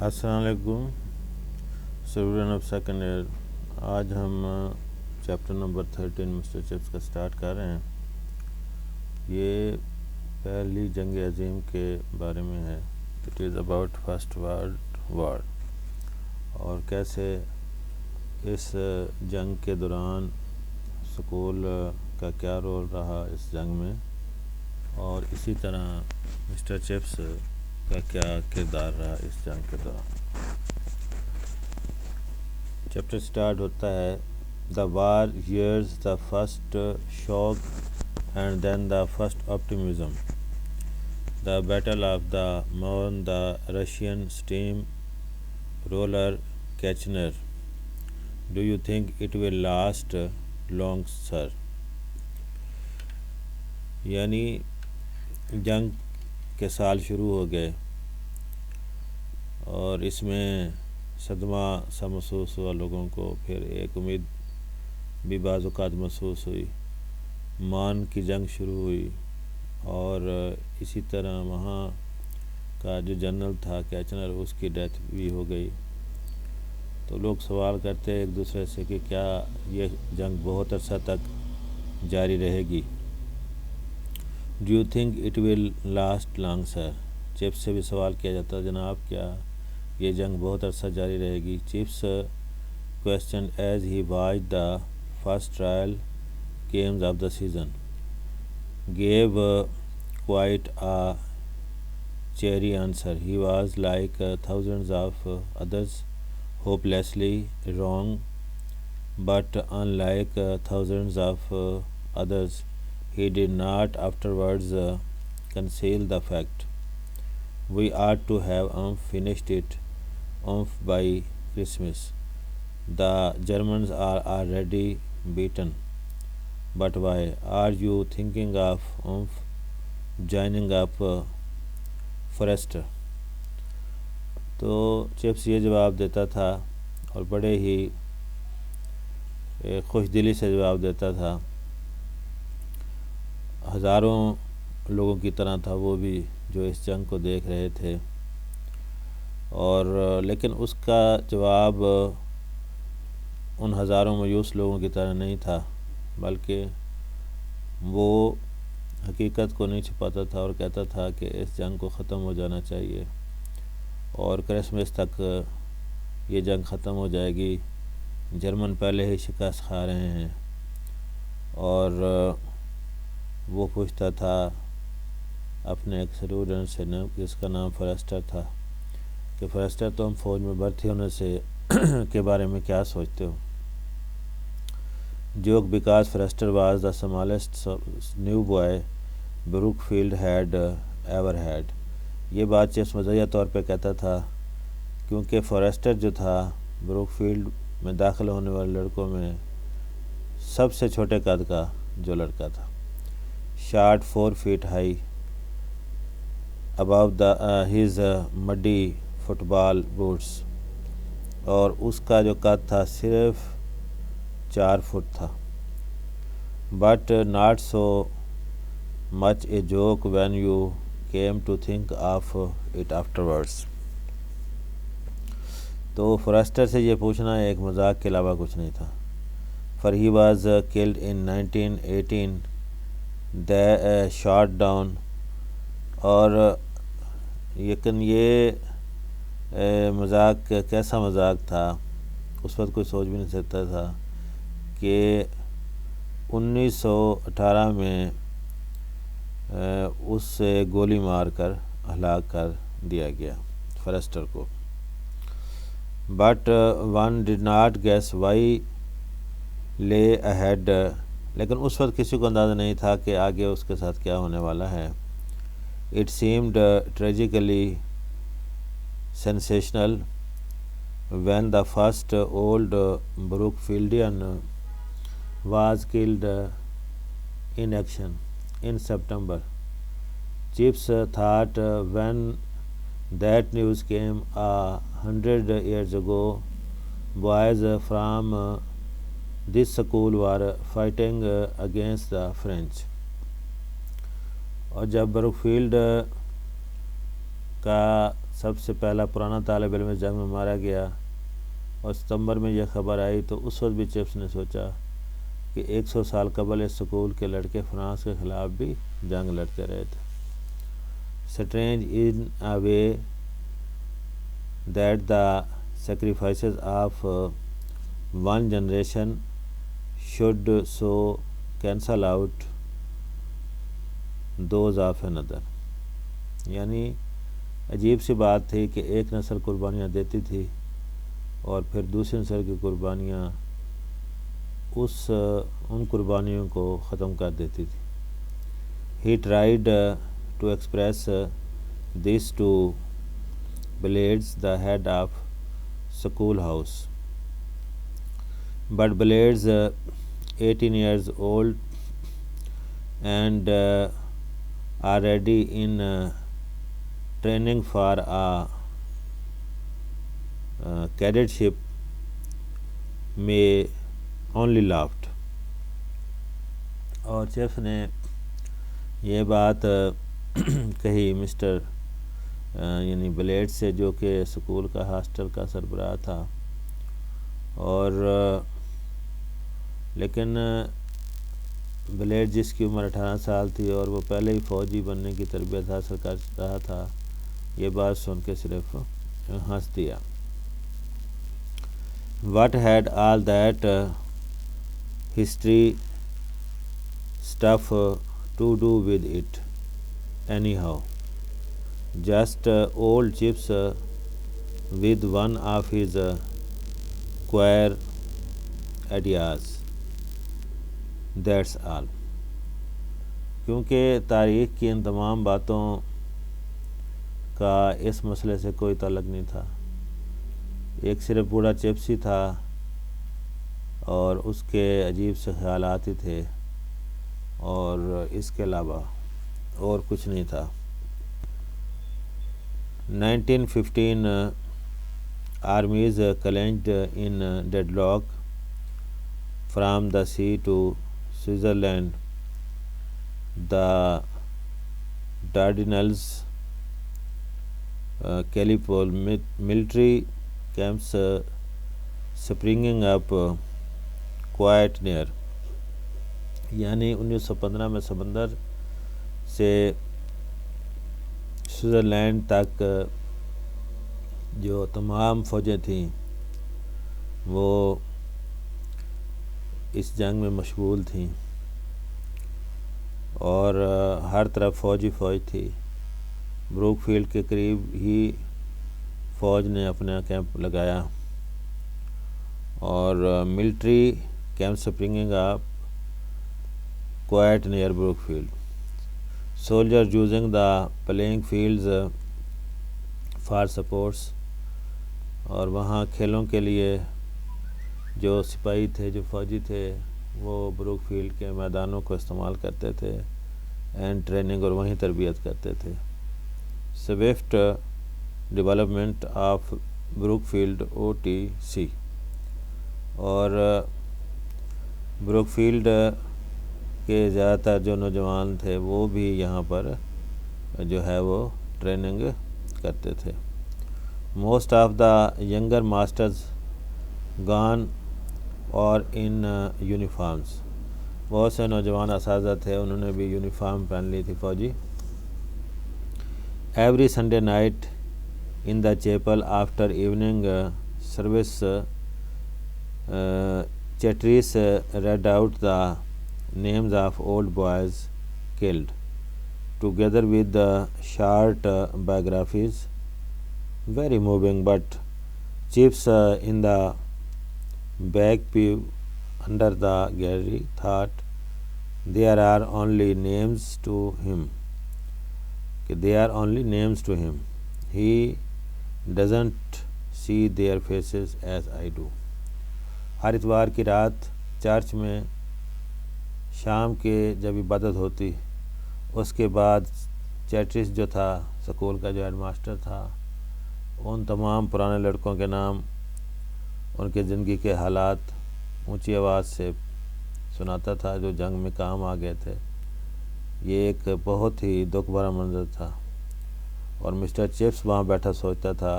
السلام علیکم student of second year. آج ہم چیپٹر نمبر 13 مسٹر چپس کا سٹارٹ کر رہے ہیں. یہ پہلی جنگ عظیم کے بارے میں ہے. It is about First World War, اور کیسے اس جنگ کے دوران سکول کا کیا رول رہا اس جنگ میں، اور اسی طرح مسٹر چپس کا کیا کردار رہا اس جنگ کے دوران. چیپٹر سٹارٹ ہوتا ہے the war years the first shock and then the first optimism. The battle of the مون the Russian steam roller Kitchener. Do you think it will last long sir. یعنی جنگ کے سال شروع ہو گئے اور اس میں صدمہ سا محسوس ہوا لوگوں کو. پھر ایک امید بھی بعض اوقات محسوس ہوئی. مان کی جنگ شروع ہوئی اور اسی طرح وہاں کا جو جنرل تھا کیچنر، اس کی ڈیتھ بھی ہو گئی. تو لوگ سوال کرتے ایک دوسرے سے کہ کیا یہ جنگ بہت عرصہ تک جاری رہے گی. Do you think it will last long sir. Chips سے بھی سوال کیا جاتا جناب کیا یہ جنگ بہت عرصہ جاری رہے گی. Chips questioned as he watch the first trial games of the season gave quite a cheery answer. He was like thousands of others, hopelessly wrong, but unlike thousands of others, he did not afterwards conceal the fact. We ought to have finished it by Christmas. The Germans are already beaten. But why are you thinking of joining up Forrester? تو chips یہ جواب دیتا تھا اور بڑے ہی خوش دلی سے جواب دیتا تھا. ہزاروں لوگوں کی طرح تھا وہ بھی جو اس جنگ کو دیکھ رہے تھے، اور لیکن اس کا جواب ان ہزاروں مایوس لوگوں کی طرح نہیں تھا، بلکہ وہ حقیقت کو نہیں چھپاتا تھا اور کہتا تھا کہ اس جنگ کو ختم ہو جانا چاہیے اور کرسمس تک یہ جنگ ختم ہو جائے گی. جرمن پہلے ہی شکست کھا رہے ہیں. اور وہ پوچھتا تھا اپنے ایک اسٹوڈنٹ سے جس کا نام فورسٹر تھا کہ فورسٹر تم فوج میں بھرتی ہونے سے کے بارے میں کیا سوچتے ہو. Joke because Forrester was the smallest new boy Brookfield had ever had. یہ بات چپس مزاحیہ طور پہ کہتا تھا کیونکہ فورسٹر جو تھا بروک فیلڈ میں داخل ہونے والے لڑکوں میں سب سے چھوٹے قد کا جو لڑکا تھا. Short 4 feet high above his muddy football boots. اور اس کا جو قد تھا صرف 4 فٹ تھا. but not so much a joke when you came to think of it afterwards. تو فورسٹر سے یہ پوچھنا ایک مذاق کے علاوہ کچھ نہیں تھا. for he was killed in 1918. they shot down. اور لیکن یہ مذاق کیسا مذاق تھا اس وقت کوئی سوچ بھی نہیں سکتا تھا کہ 1918 میں اس سے گولی مار کر ہلاک کر دیا گیا فورسٹر کو. but one did not guess why lay ahead. لیکن اس وقت کسی کو اندازہ نہیں تھا کہ آگے اس کے ساتھ کیا ہونے والا ہے. It seemed tragically sensational when the first old Brookfieldian was killed in action in September. Chips thought when that news came 100 years ago, boys from this school were fighting against the French. اور جب Brook field کا سب سے پہلا پرانا طالب علم اس جنگ میں مارا گیا، اور ستمبر میں یہ خبر آئی تو اس وقت بھی چپس نے سوچا کہ 100 سال قبل اس سکول کے لڑکے فرانس کے خلاف بھی جنگ لڑتے رہے تھے۔ Strange in a way that the sacrifices of one generation should so cancel out those of another۔ یعنی عجیب سی بات تھی کہ ایک نسل قربانیاں دیتی تھی اور پھر دوسری نسل کی قربانیاں ان قربانیوں کو ختم کر دیتی تھی۔ He tried to express this to Blades, the head of schoolhouse, but Blades, 18 years old and already in training for a cadetship, may only laughed۔ اور چیف نے یہ بات کہی مسٹر یعنی بلیڈ سے، جو کہ اسکول کا ہاسٹل کا سربراہ تھا، اور لیکن بلیڈ جس کی عمر 18 سال تھی اور وہ پہلے ہی فوجی بننے کی تربیت حاصل کر رہا تھا، یہ بات سن کے صرف ہنس دیا۔ What had all that history stuff to do with it anyhow? Just old Chips with one of his queer ideas, that's all۔ کیونکہ تاریخ کی ان تمام باتوں کا اس مسئلے سے کوئی تعلق نہیں تھا، ایک صرف بوڑھا چپس ہی تھا اور اس کے عجیب سے خیالات ہی تھے، اور اس کے علاوہ اور کچھ نہیں تھا۔ 1915 armies clinched in deadlock from the sea to Switzerland۔ The Dardanelles, Gallipoli military camps springing up quite near۔ یعنی 1915 میں سمندر سے سوئٹزرلینڈ تک جو تمام فوجیں تھیں وہ اس جنگ میں مشغول تھیں، اور ہر طرف فوج ہی فوج تھی۔ بروک فیلڈ کے قریب ہی فوج نے اپنا کیمپ لگایا، اور military camp سپرنگنگ up quite near Brookfield۔ Soldiers using the playing fields for sports، اور وہاں کھیلوں کے لیے جو سپاہی تھے، جو فوجی تھے، وہ بروک فیلڈ کے میدانوں کو استعمال کرتے تھے اینڈ ٹریننگ، اور وہیں تربیت کرتے تھے۔ Swift development of Brookfield OTC۔ اور بروک فیلڈ کے زیادہ تر جو نوجوان تھے وہ بھی یہاں پر جو ہے وہ ٹریننگ کرتے تھے۔ Most of the younger masters گان اور ان یونیفارمز۔ بہت سے نوجوان اساتذہ تھے، انہوں نے بھی یونیفارم پہن لی تھی فوجی۔ Every Sunday night in the chapel after evening service Chatteris read out the names of old boys killed, together with the short biographies। Very moving, but Chips in the back pew under the gallery thought there are only names to him. He doesn't see their faces as I do۔ ہر اتوار کی رات church میں شام کے جب عبادت ہوتی، اس کے بعد چیٹرس جو تھا سکول کا جو ہیڈ ماسٹر تھا، ان تمام پرانے لڑکوں کے نام، ان کے زندگی کے حالات اونچی آواز سے سناتا تھا جو جنگ میں کام آ گئے تھے۔ یہ ایک بہت ہی دکھ بھرا منظر تھا، اور مسٹر چپس وہاں بیٹھا سوچتا تھا